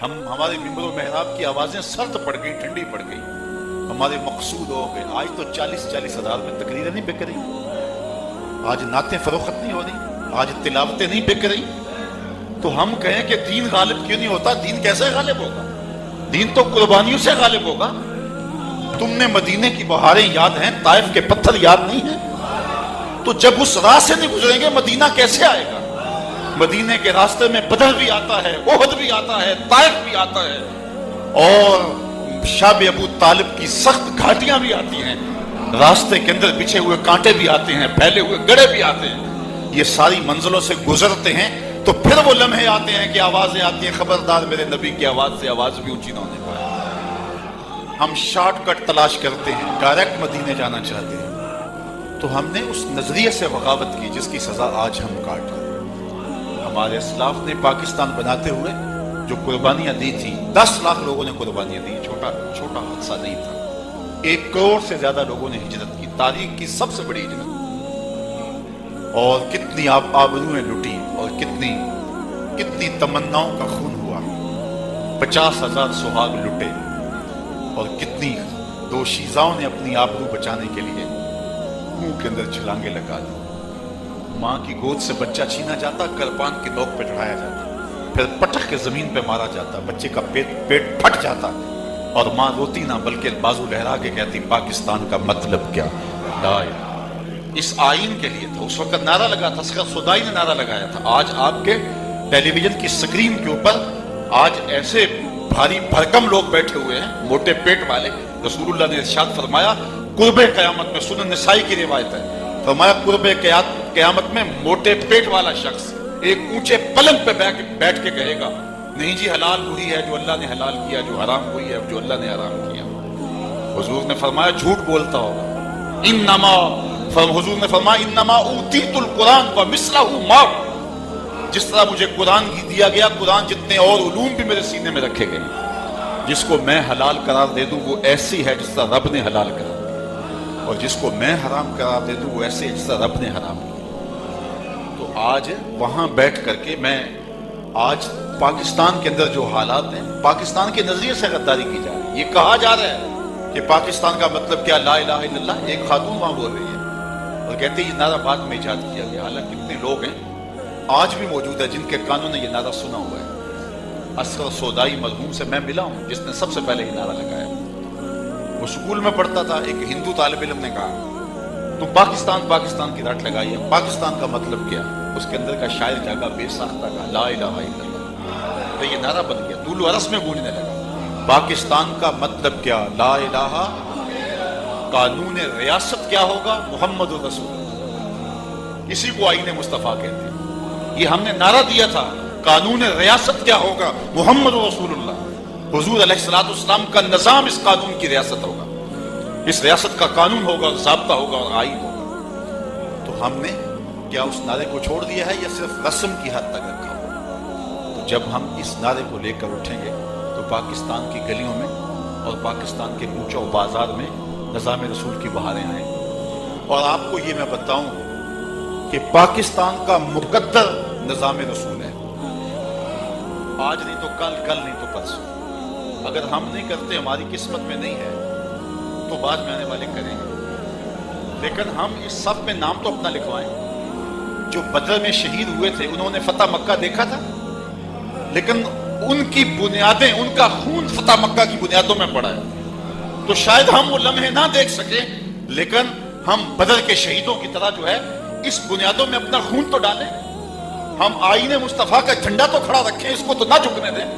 ہمارے ممبر و محراب کی آوازیں سرد پڑ گئی، ٹھنڈی پڑ گئی، ہمارے مقصود ہو گئے۔ آج تو 40 ہزار میں تقریریں نہیں بک رہی، آج نعتیں فروخت نہیں ہو رہی، آج تلاوتیں نہیں بک رہی۔ تو ہم کہیں کہ دین غالب کیوں نہیں ہوتا؟ دین کیسے غالب ہوگا؟ دین تو قربانیوں سے غالب ہوگا۔ تم نے مدینے کی بہاریں یاد ہیں، طائف کے پتھر یاد نہیں ہیں؟ تو جب اس راہ سے نہیں گزریں گے مدینہ کیسے آئے گا؟ مدینے کے راستے میں بدر بھی آتا ہے، احد بھی آتا ہے، طائف بھی آتا ہے، اور شاب ابو طالب کی سخت گھاٹیاں بھی آتی ہیں، راستے کے اندر بچھے ہوئے کانٹے بھی آتے ہیں، پھیلے ہوئے گڑھے بھی آتے ہیں۔ یہ ساری منزلوں سے گزرتے ہیں تو پھر وہ لمحے آتے ہیں کہ آوازیں آتی ہیں، خبردار میرے نبی کی آواز سے آواز بھی اونچی نہ ہونے پائے۔ ہم شارٹ کٹ تلاش کرتے ہیں، ڈائریکٹ مدینے جانا چاہتے ہیں، تو ہم نے اس نظریے سے بغاوت کی جس کی سزا آج ہم کاٹ رہے ہیں۔ ہمارے اسلاف نے پاکستان بناتے ہوئے جو قربانیاں دی تھی، 10 لاکھ لوگوں نے قربانیاں دی، چھوٹا حادثہ نہیں تھا۔ 1 کروڑ سے زیادہ لوگوں نے ہجرت کی، تاریخ کی سب سے بڑی ہجرت، اور کتنی آبروئیں لٹی، اور کتنی تمناؤں کا خون ہوا، 50,000 سہاگ لٹے، اور کتنی دوشیزاؤں نے اپنی آبرو بچانے کے لیے منہ کے اندر چھلانگے لگا دی۔ ماں کی گود سے بچہ چھینا جاتا، کرپان کی نوک پہ چڑھایا جاتا، پھر پٹخ کے زمین پہ مارا جاتا، بچے کا پیٹ پھٹ جاتا، اور ماں روتی نہ بلکہ بازو لہرا کے کہتی پاکستان کا مطلب کیا؟ لا الہ۔ اس آئین کے لیے تھا، اس وقت نعرہ لگا تھا، اصغر صدائی نے نعرہ لگایا تھا۔ آج آپ کے ٹیلی ویژن کی سکرین کے اوپر آج ایسے بھاری بھرکم لوگ بیٹھے ہوئے ہیں، موٹے پیٹ والے۔ رسول اللہ نے ارشاد فرمایا قرب قیامت میں، سنن نسائی کی روایت ہے، فرمایا قرب قیامت میں موٹے پیٹ والا شخص ایک اونچے پلنگ پہ بیٹھ کے کہے گا نہیں جی حلال وہی ہے جو اللہ نے حلال کیا، جو حرام وہی ہے جو اللہ نے حرام کیا۔ حضور نے فرمایا جھوٹ بولتا ہوگا۔ حضور نے فرمایا انما اوتیت القرآن ومثلہ معہ، جس طرح مجھے قرآن ہی دیا گیا، قرآن جتنے اور علوم بھی میرے سینے میں رکھے گئے، جس کو میں حلال قرار دے دوں وہ ایسی ہے جس طرح رب نے حلال قرار دیا، اور جس کو میں حرام قرار دے دوں وہ ایسے ہے جس طرح رب نے حرام کیا۔ تو آج وہاں بیٹھ کر کے میں آج پاکستان کے اندر جو حالات ہیں، پاکستان کے نظریے سے غداری کی جا رہی ہے۔ یہ کہا جا رہا ہے کہ پاکستان کا مطلب کیا؟ لا الہ الا اللہ۔ ایک خاتون وہاں بول رہی ہے اور کہتے ہیں یہ نعرہ بعد میں ایجاد کیا گیا، حالانکہ کتنے لوگ ہیں آج بھی موجود ہے جن کے کانوں نے یہ نعرہ سنا ہوا ہے۔ اصغر صدائی مرحوم سے میں ملا ہوں جس نے سب سے پہلے یہ نعرہ لگایا۔ وہ اسکول میں پڑھتا تھا، ایک ہندو طالب علم نے کہا تم پاکستان کی رٹ لگائی ہے، پاکستان کا مطلب کیا؟ اس کے اندر کا شاعر جاگا بے ساختہ کا لا الہ الا اللہ، تو یہ نعرہ بن گیا، طول و عرض میں گونجنے لگا۔ پاکستان کا مطلب کیا؟ لا الہ۔ قانون ریاست کیا ہوگا؟ محمد رسول اللہ۔ اسی کو آئین مصطفیٰ کہتے ہیں۔ یہ ہم نے نعرہ دیا تھا، قانون ریاست کیا ہوگا؟ محمد رسول اللہ۔ حضور علیہ السلام کا نظام اس قانون کی ریاست ہوگا، اس ریاست کا قانون ہوگا، ضابطہ ہوگا اور آئین ہوگا۔ تو ہم نے کیا اس نعرے کو چھوڑ دیا ہے یا صرف رسم کی حد تک رکھا ہوا؟ تو جب ہم اس نعرے کو لے کر اٹھیں گے تو پاکستان کی گلیوں میں اور پاکستان کے کوچوں و بازار میں نظام رسول کی بہاریں آئیں۔ اور آپ کو یہ میں بتاؤں کہ پاکستان کا مقدر نظام رسول ہے، آج نہیں تو کل نہیں تو پرسوں۔ اگر ہم نہیں کرتے، ہماری قسمت میں نہیں ہے، تو بعد میں آنے والے کریں گے۔ لیکن ہم اس صف میں نام تو اپنا لکھوائیں۔ جو بدر میں شہید ہوئے تھے انہوں نے فتح مکہ دیکھا تھا، لیکن ان کی بنیادیں، ان کا خون فتح مکہ کی بنیادوں میں پڑا ہے۔ تو شاید ہم وہ لمحے نہ دیکھ سکیں، لیکن ہم بدر کے شہیدوں کی طرح جو ہے اس بنیادوں میں اپنا خون تو ڈالیں، ہم آئین مصطفیٰ کا جھنڈا تو کھڑا رکھیں، اس کو تو نہ جھکنے دیں۔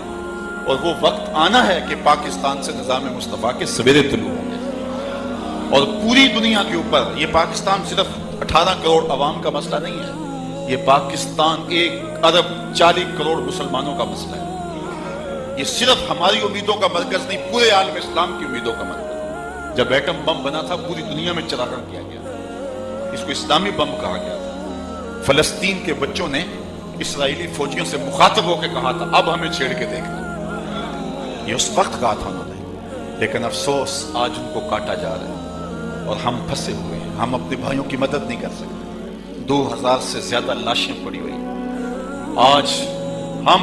اور وہ وقت آنا ہے کہ پاکستان سے نظام مصطفیٰ کے سویرے طلوع ہوں گے، اور پوری دنیا کے اوپر یہ پاکستان صرف 18 کروڑ عوام کا مسئلہ نہیں ہے، یہ پاکستان 1 ارب 40 کروڑ مسلمانوں کا مسئلہ ہے۔ یہ صرف ہماری امیدوں کا مرکز نہیں، پورے عالم اسلام کی امیدوں کا مرکز۔ جب ایٹم بم بنا تھا پوری دنیا میں چراغاں کیا گیا تھا، اس کو اسلامی بم کہا گیا تھا۔ فلسطین کے بچوں نے اسرائیلی فوجیوں سے مخاطب ہو کے کہا تھا اب ہمیں چھیڑ کے دیکھنا، یہ اس وقت کہا تھا انہوں نے، لیکن افسوس آج ان کو کاٹا جا رہا ہے اور ہم پھنسے ہوئے ہیں، ہم اپنے بھائیوں کی مدد نہیں کر سکتے۔ 2000 سے زیادہ لاشیں پڑی ہوئی۔ آج ہم